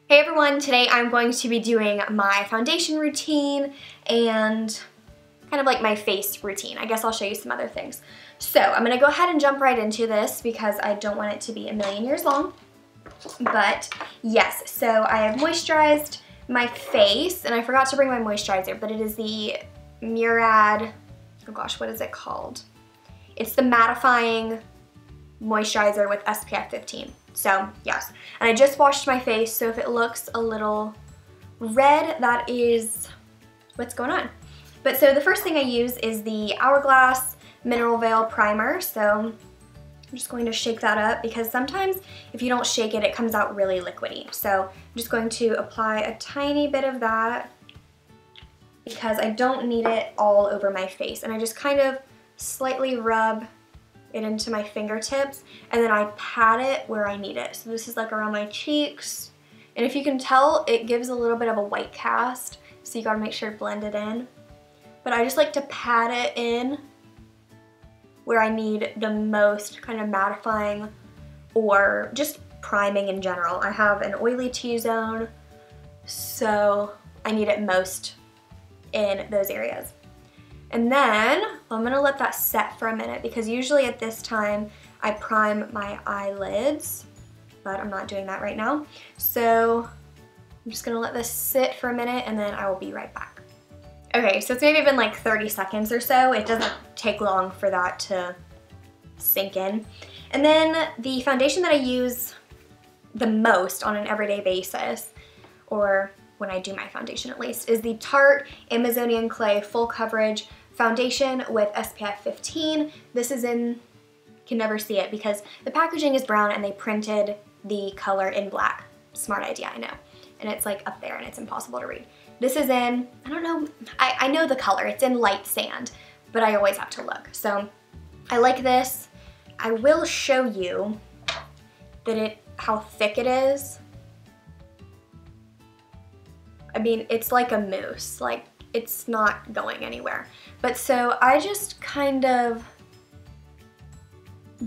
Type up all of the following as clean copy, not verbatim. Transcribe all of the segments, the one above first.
Hey everyone, today I'm going to be doing my foundation routine and kind of like my face routine. I guess I'll show you some other things. So I'm gonna go ahead and jump right into this because I don't want it to be a million years long. But yes, so I have moisturized my face and I forgot to bring my moisturizer, but it is the Murad, oh gosh, what is it called? It's the mattifying moisturizer with SPF 15. So yes, and I just washed my face, so if it looks a little red, that is what's going on. But so the first thing I use is the Hourglass Mineral Veil Primer. So I'm just going to shake that up because sometimes if you don't shake it, it comes out really liquidy. So I'm just going to apply a tiny bit of that because I don't need it all over my face. And I just kind of slightly rub it into my fingertips and then I pat it where I need it. So this is like around my cheeks. And if you can tell, it gives a little bit of a white cast. So you gotta make sure to blend it in. But I just like to pat it in where I need the most kind of mattifying or just priming in general. I have an oily T-zone, so I need it most in those areas. And then I'm gonna let that set for a minute because usually at this time I prime my eyelids, but I'm not doing that right now. So I'm just gonna let this sit for a minute and then I will be right back. Okay, so it's maybe been like 30 seconds or so. It doesn't take long for that to sink in. And then the foundation that I use the most on an everyday basis, or when I do my foundation at least, is the Tarte Amazonian Clay Full Coverage Foundation with SPF 15. This is in, you can never see it because the packaging is brown and they printed the color in black. Smart idea, I know. And it's like up there and it's impossible to read. This is in, I don't know, I know the color, it's in light sand, but I always have to look. So I like this. I will show you that how thick it is. I mean, it's like a mousse, like it's not going anywhere. But so I just kind of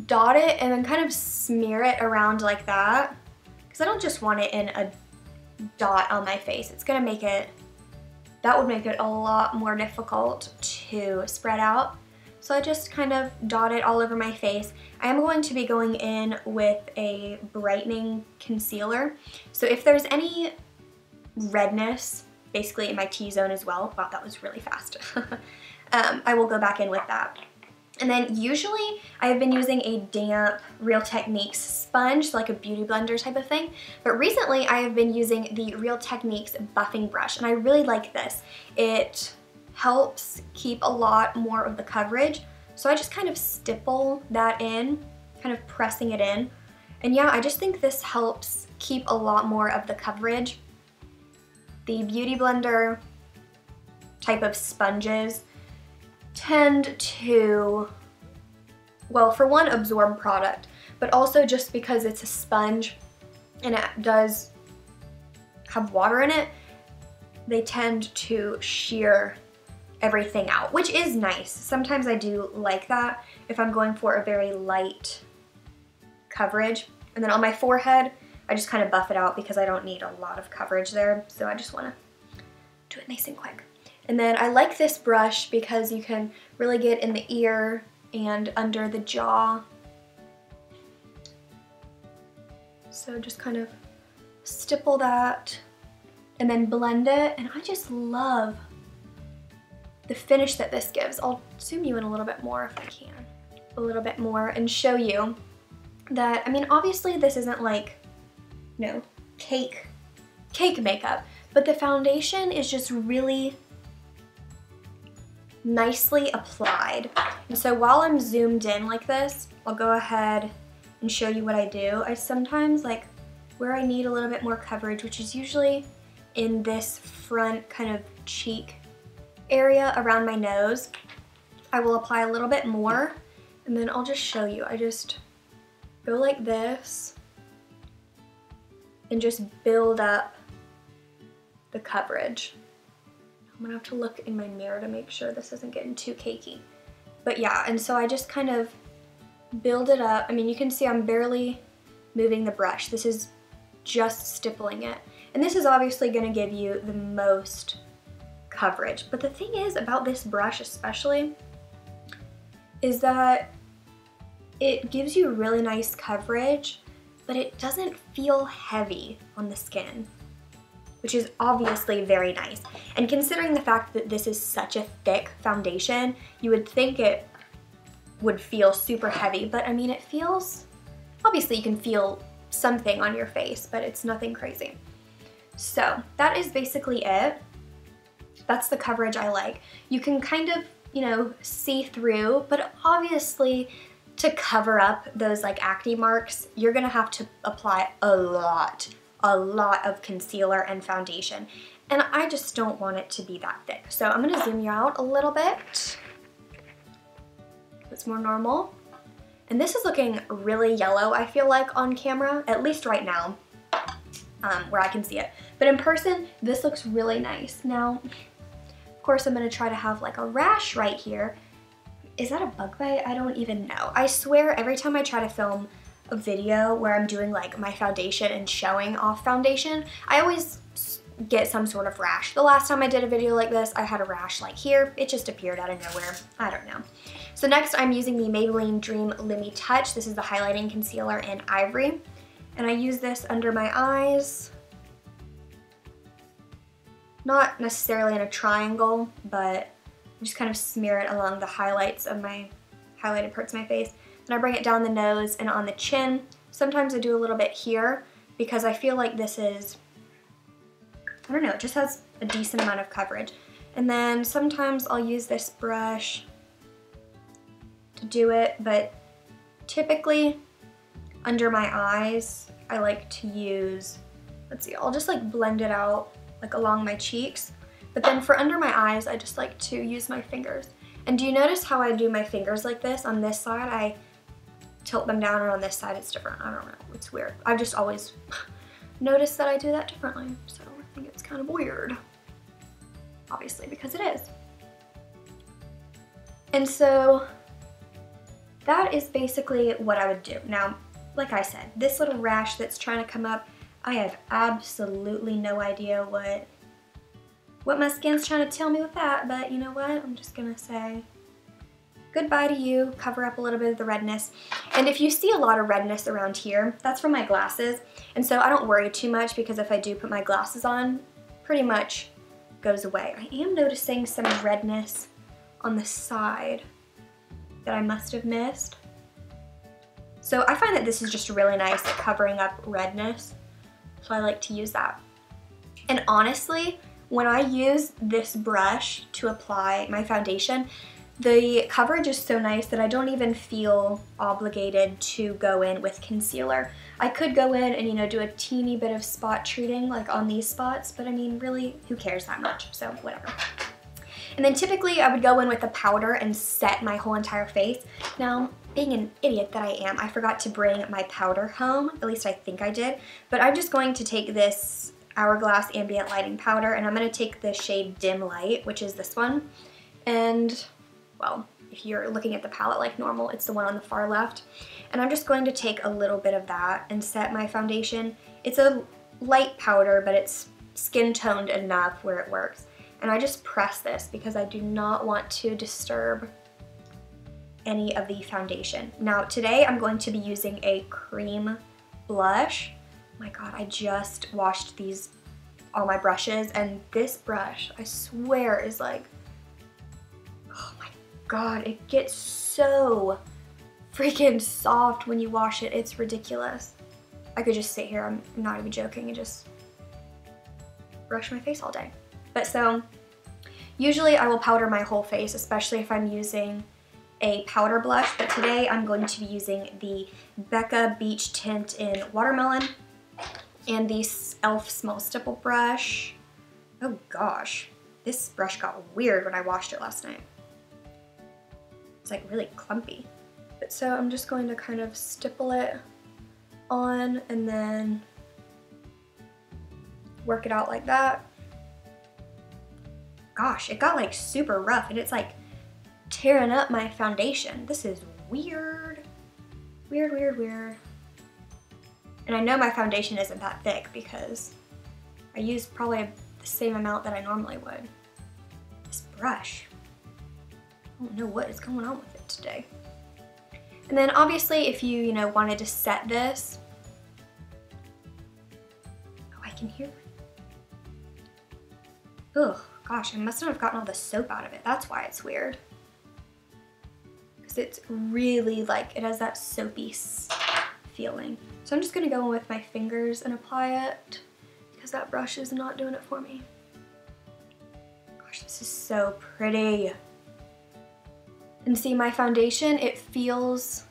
dot it and then kind of smear it around like that because I don't just want it in a dot on my face. It's gonna make it, that would make it a lot more difficult to spread out. So I just kind of dot it all over my face. I am going to be going in with a brightening concealer. So if there's any redness basically in my T-zone as well, wow, that was really fast, I will go back in with that. And then usually I have been using a damp Real Techniques sponge, like a beauty blender type of thing. But recently I have been using the Real Techniques buffing brush and I really like this. It helps keep a lot more of the coverage. So I just kind of stipple that in, kind of pressing it in. And yeah, I just think this helps keep a lot more of the coverage. The beauty blender type of sponges tend to, well, for one, absorb product, but also just because it's a sponge and it does have water in it, they tend to shear everything out, which is nice. Sometimes I do like that if I'm going for a very light coverage. And then on my forehead, I just kind of buff it out because I don't need a lot of coverage there, so I just want to do it nice and quick. And then I like this brush because you can really get in the ear and under the jaw. So just kind of stipple that and then blend it, and I just love the finish that this gives. I'll zoom you in a little bit more if I can. A little bit more and show you that, I mean, obviously this isn't like, you know, cake makeup, but the foundation is just really nicely applied. And so while I'm zoomed in like this, I'll go ahead and show you what I do. I sometimes, like, where I need a little bit more coverage, which is usually in this front kind of cheek area around my nose, I will apply a little bit more and then I'll just show you. I just go like this and just build up the coverage. I'm gonna have to look in my mirror to make sure this isn't getting too cakey. But yeah, and so I just kind of build it up. I mean, you can see I'm barely moving the brush. This is just stippling it. And this is obviously gonna give you the most coverage. But the thing is about this brush especially is that it gives you really nice coverage, but it doesn't feel heavy on the skin, which is obviously very nice. And considering the fact that this is such a thick foundation, you would think it would feel super heavy, but I mean, it feels, obviously you can feel something on your face, but it's nothing crazy. So that is basically it. That's the coverage I like. You can kind of, you know, see through, but obviously to cover up those like acne marks, you're gonna have to apply a lot of concealer and foundation. And I just don't want it to be that thick. So I'm gonna zoom you out a little bit. It's more normal. And this is looking really yellow, I feel like, on camera, at least right now, where I can see it. But in person, this looks really nice. Now, of course, I'm gonna try to have like a rash right here. Is that a bug bite? I don't even know. I swear every time I try to film a video where I'm doing like my foundation and showing off foundation, I always get some sort of rash. The last time I did a video like this, I had a rash like here. It just appeared out of nowhere. I don't know. So next I'm using the Maybelline Dream Lumi Touch. This is the highlighting concealer in Ivory. And I use this under my eyes. Not necessarily in a triangle, but I just kind of smear it along the highlights of my highlighted parts of my face. And I bring it down the nose and on the chin. Sometimes I do a little bit here because I feel like this is, I don't know, it just has a decent amount of coverage. And then sometimes I'll use this brush to do it, but typically under my eyes, I like to use, let's see, I'll just like blend it out like along my cheeks. But then for under my eyes, I just like to use my fingers. And do you notice how I do my fingers like this? On this side, I tilt them down, and on this side, it's different. I don't know, it's weird. I've just always noticed that I do that differently. So I think it's kind of weird, obviously, because it is. And so that is basically what I would do. Now, like I said, this little rash that's trying to come up, I have absolutely no idea what my skin's trying to tell me with that, but you know what? I'm just gonna say goodbye to you, cover up a little bit of the redness. And if you see a lot of redness around here, that's from my glasses. And so I don't worry too much because if I do put my glasses on, pretty much goes away. I am noticing some redness on the side that I must have missed. So I find that this is just really nice at covering up redness. So I like to use that. And honestly, when I use this brush to apply my foundation, the coverage is so nice that I don't even feel obligated to go in with concealer. I could go in and, you know, do a teeny bit of spot treating like on these spots, but I mean, really, who cares that much? So whatever. And then typically I would go in with a powder and set my whole entire face. Now, being an idiot that I am, I forgot to bring my powder home. At least I think I did. But I'm just going to take this Hourglass Ambient Lighting Powder, and I'm going to take the shade Dim Light, which is this one. And, well, if you're looking at the palette like normal, it's the one on the far left. And I'm just going to take a little bit of that and set my foundation. It's a light powder, but it's skin toned enough where it works. And I just press this because I do not want to disturb any of the foundation. Now today I'm going to be using a cream blush. Oh my god, I just washed all my brushes, and this brush, I swear, is like, oh my god, it gets so freaking soft when you wash it. It's ridiculous. I could just sit here, I'm not even joking, and just brush my face all day. But so, usually I will powder my whole face, especially if I'm using a powder blush, but today I'm going to be using the Becca Beach Tint in Watermelon and the e.l.f. Small Stipple brush. Oh gosh, this brush got weird when I washed it last night. It's like really clumpy. But so I'm just going to kind of stipple it on and then work it out like that. Gosh, it got like super rough and it's like tearing up my foundation. This is weird. Weird, weird, weird. And I know my foundation isn't that thick because I used probably the same amount that I normally would. This brush, I don't know what is going on with it today. And then obviously if you know, wanted to set this, oh, I can hear it. Ugh, gosh, I must not have gotten all the soap out of it. That's why it's weird. Because it's really like, it has that soapy feeling. So I'm just gonna go in with my fingers and apply it because that brush is not doing it for me. Gosh, this is so pretty. And see, my foundation, it feels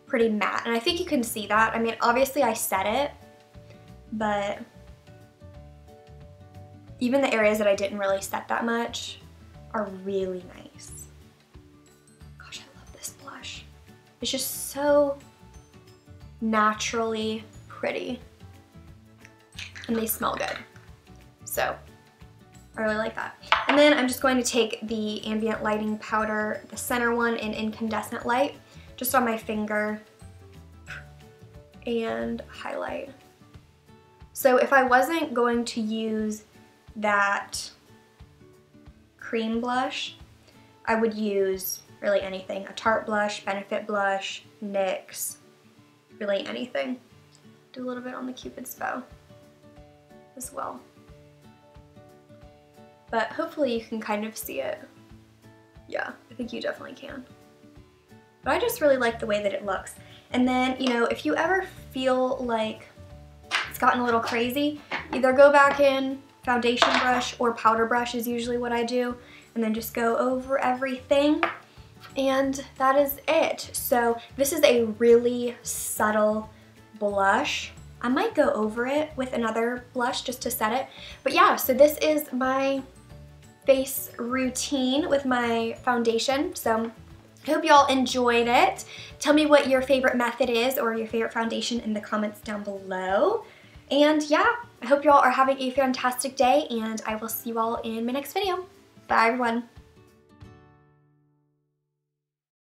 pretty matte. And I think you can see that. I mean, obviously I set it, but even the areas that I didn't really set that much are really nice. Gosh, I love this blush. It's just so naturally pretty. And they smell good. So I really like that. And then I'm just going to take the Ambient Lighting Powder, the center one in Incandescent Light, just on my finger and highlight. So if I wasn't going to use that cream blush, I would use really anything. A Tarte blush, Benefit blush, NYX, really anything. Do a little bit on the Cupid's bow as well. But hopefully you can kind of see it. Yeah, I think you definitely can. But I just really like the way that it looks. And then, you know, if you ever feel like it's gotten a little crazy, either go back in, foundation brush or powder brush is usually what I do, and then just go over everything. And that is it. So this is a really subtle blush. I might go over it with another blush just to set it. But yeah, so this is my face routine with my foundation. So I hope y'all enjoyed it. Tell me what your favorite method is or your favorite foundation in the comments down below. And yeah, I hope y'all are having a fantastic day, and I will see you all in my next video. Bye everyone.